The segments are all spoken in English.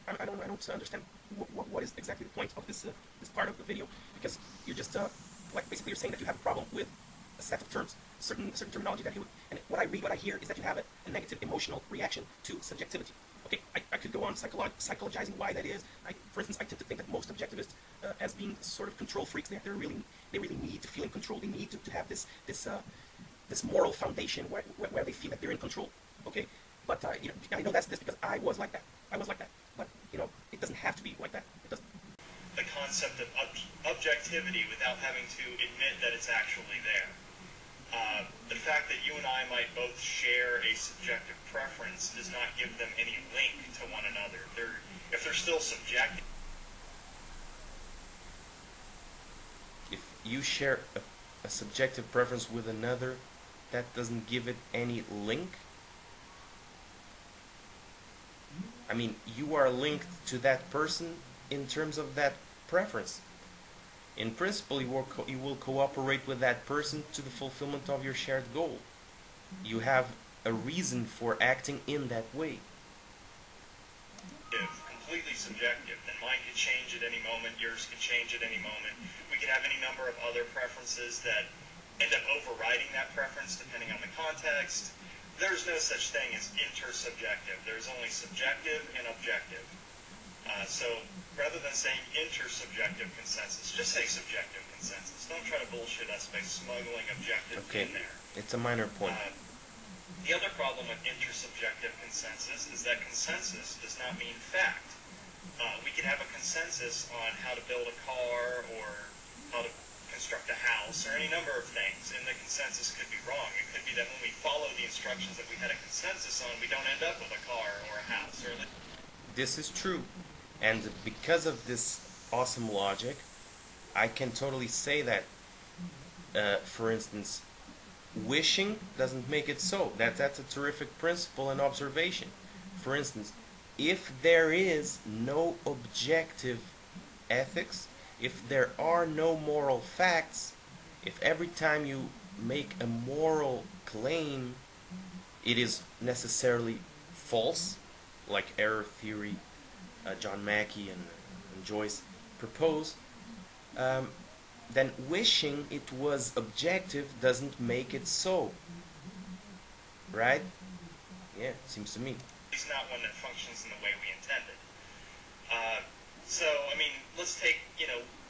I don't understand what is exactly the point of this part of the video, because you're just like basically you're saying that you have a problem with a set of terms, certain terminology that you, and what I read, what I hear is that you have a negative emotional reaction to subjectivity. Okay, I could go on psychologizing why that is. For instance, I tend to think that most objectivists, as being sort of control freaks, they really need to feel in control. They need to have this moral foundation where they feel that they're in control. Okay, but you know, I know that's this because I was like that. I was like that. But you know, it doesn't have to be like that. It doesn't. The concept of objectivity without having to admit that it's actually there. The fact that you and I might both share a subjective preference does not give them any link to one another. If they're still subjective. If you share a subjective preference with another, that doesn't give it any link? I mean, you are linked to that person in terms of that preference. In principle, you will cooperate with that person to the fulfillment of your shared goal. You have a reason for acting in that way. Completely subjective, then mine could change at any moment, yours could change at any moment. We could have any number of other preferences that end up overriding that preference depending on the context. There's no such thing as intersubjective. There's only subjective and objective. So rather than saying intersubjective consensus, just say subjective consensus. Don't try to bullshit us by smuggling objective in there. It's a minor point. The other problem with intersubjective consensus is that consensus does not mean fact. We can have a consensus on how to build a car or how to construct a house or any number of things, and the consensus could be wrong. It could be that when we follow the instructions that we had a consensus on, we don't end up with a car or a house. This is true. And because of this awesome logic, I can totally say that, for instance, wishing doesn't make it so. That's a terrific principle and observation. For instance, if there is no objective ethics, if there are no moral facts, if every time you make a moral claim it is necessarily false, like error theory, John Mackey and Joyce propose, then wishing it was objective doesn't make it so. Right? Yeah, it seems to me. It's not one that functions in the way we intended. So, I mean, let's take,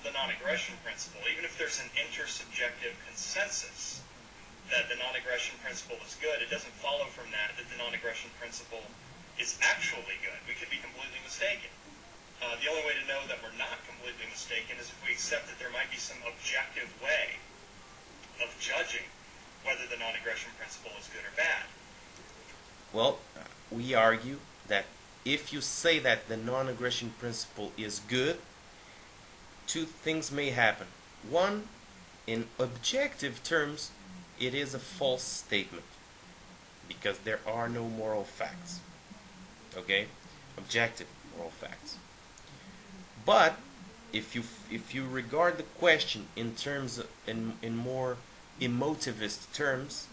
the non-aggression principle. Even if there's an intersubjective consensus that the non-aggression principle is good, it doesn't follow from that the non-aggression principle is actually good. We could be completely mistaken. The only way to know that we're not completely mistaken is if we accept that there might be some objective way of judging whether the non-aggression principle is good or bad. Well, we argue that if you say that the non-aggression principle is good, two things may happen. One, in objective terms, it is a false statement because there are no moral facts. Okay? Objective moral facts. But if you regard the question in terms of, in more emotivist terms,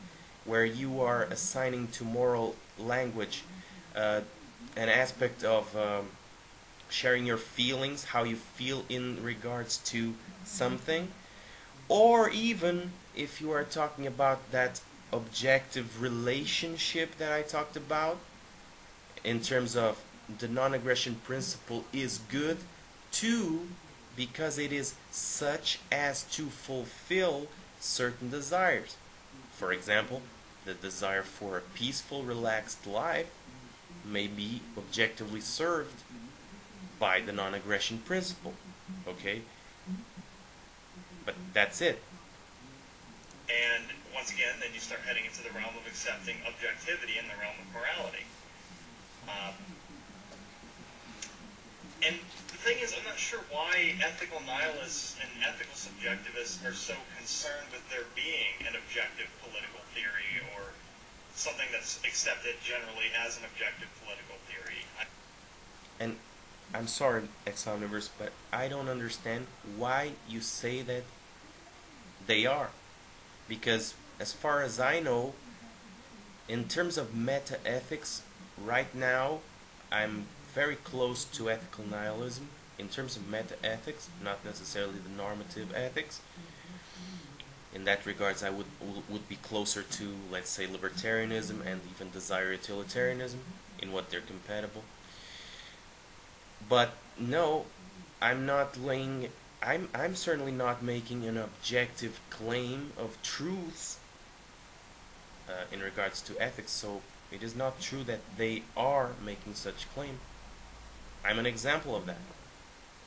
where you are assigning to moral language an aspect of sharing your feelings, how you feel in regards to something, or even if you are talking about that objective relationship that I talked about, in terms of the non-aggression principle is good too, because it is such as to fulfill certain desires. For example, the desire for a peaceful, relaxed life may be objectively served by the non-aggression principle. Okay? But that's it. And once again, then you start heading into the realm of accepting objectivity in the realm of morality. And the thing is, I'm not sure why ethical nihilists and ethical subjectivists are so concerned with there being an objective political theory or something that's accepted generally as an objective political theory. And I'm sorry, Xomniverse, but I don't understand why you say that they are. Because as far as I know, in terms of meta-ethics, right now, I'm very close to ethical nihilism in terms of meta-ethics, not necessarily the normative ethics. In that regards, I would be closer to, let's say, libertarianism and even desire utilitarianism in what they're compatible. But no, I'm not laying. I'm certainly not making an objective claim of truth in regards to ethics. So it is not true that they are making such claim. I'm an example of that,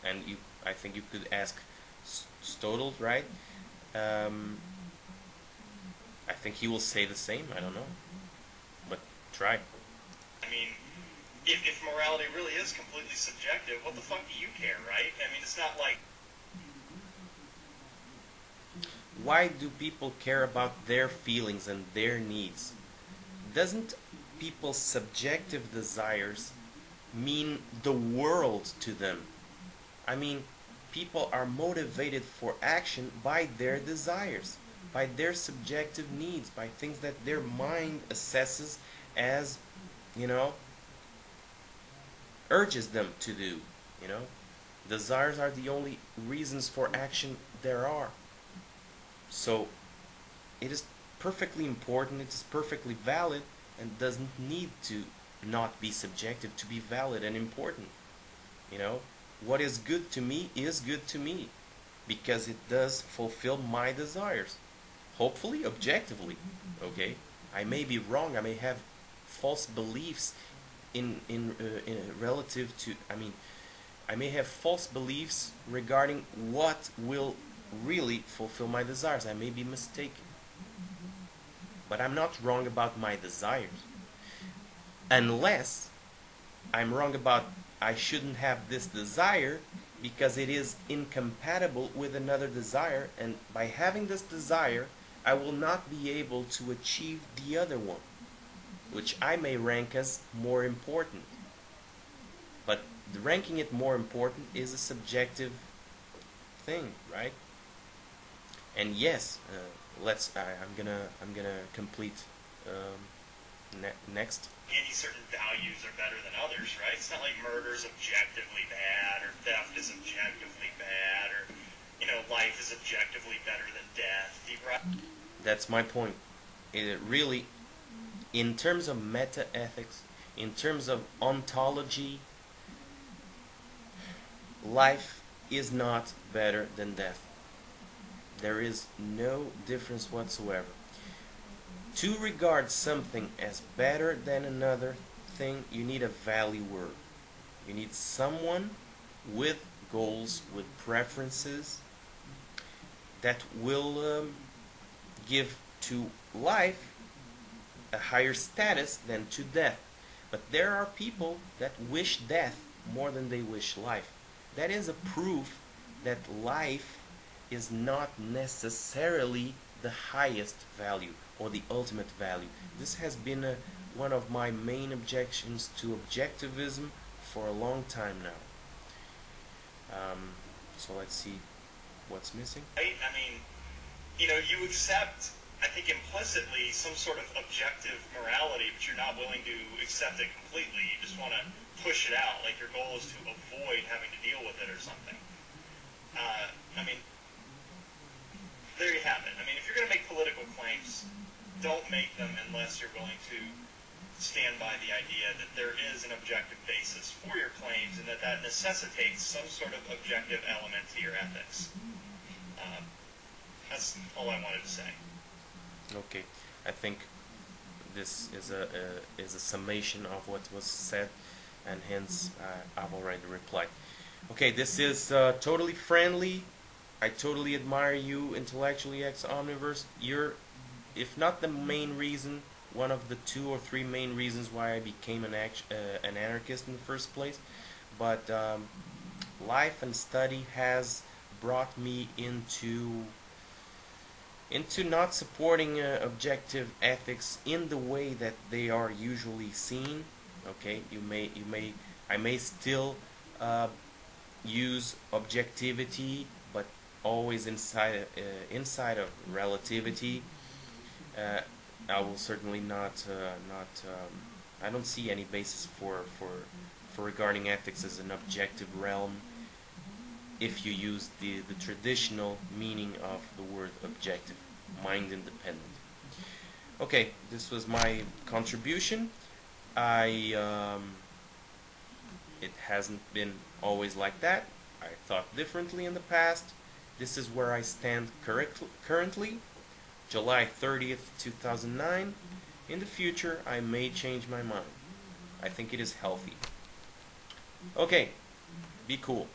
and I think you could ask Stodel, right? I think he will say the same. I don't know, but try. I mean, if morality really is completely subjective, what the fuck do you care, right? I mean, it's not like... Why do people care about their feelings and their needs? Doesn't people's subjective desires mean the world to them? I mean, people are motivated for action by their desires, by their subjective needs, by things that their mind assesses as, urges them to do, Desires are the only reasons for action there are. So, it is perfectly important, it is perfectly valid, and doesn't need to not be subjective to be valid and important. What is good to me is good to me, because it does fulfill my desires. Hopefully, objectively, okay? I may be wrong, I may have false beliefs in relative to, I may have false beliefs regarding what will really fulfill my desires. I may be mistaken. But I'm not wrong about my desires. Unless I'm wrong about I shouldn't have this desire because it is incompatible with another desire, and by having this desire, I will not be able to achieve the other one, which I may rank as more important. But ranking it more important is a subjective thing, right? And yes, I'm gonna complete next. Any certain values are better than others, right? It's not like murder is objectively bad, or theft is objectively bad, or life is objectively better than death. That's my point. It really, in terms of meta-ethics, in terms of ontology, life is not better than death. There is no difference whatsoever. To regard something as better than another thing, you need a valuer. You need someone with goals, with preferences, that will give to life a higher status than to death. But there are people that wish death more than they wish life. That is a proof that life is not necessarily the highest value or the ultimate value. This has been one of my main objections to objectivism for a long time now. So let's see what's missing. Right? I mean, you accept, I think implicitly, some sort of objective morality, but you're not willing to accept it completely. You just want to push it out, like your goal is to avoid having to deal with it or something. There you have it. If you're going to make political claims, don't make them unless you're willing to stand by the idea that there is an objective basis for your claims and that necessitates some sort of objective element to your ethics. That's all I wanted to say. Okay, I think this is a summation of what was said, and hence I've already replied. Okay, this is totally friendly. I totally admire you intellectually, Xomniverse. You're, if not the main reason, one of the 2 or 3 main reasons why I became an anarchist in the first place. But life and study has brought me into not supporting objective ethics in the way that they are usually seen. Okay, I may still use objectivity, but always inside of relativity. I will certainly not I don't see any basis for regarding ethics as an objective realm if you use the traditional meaning of the word objective, mind independent. Okay, this was my contribution. It hasn't been always like that. I thought differently in the past. This is where I stand currently, July 30th, 2009. In the future, I may change my mind. I think it is healthy. Okay, be cool.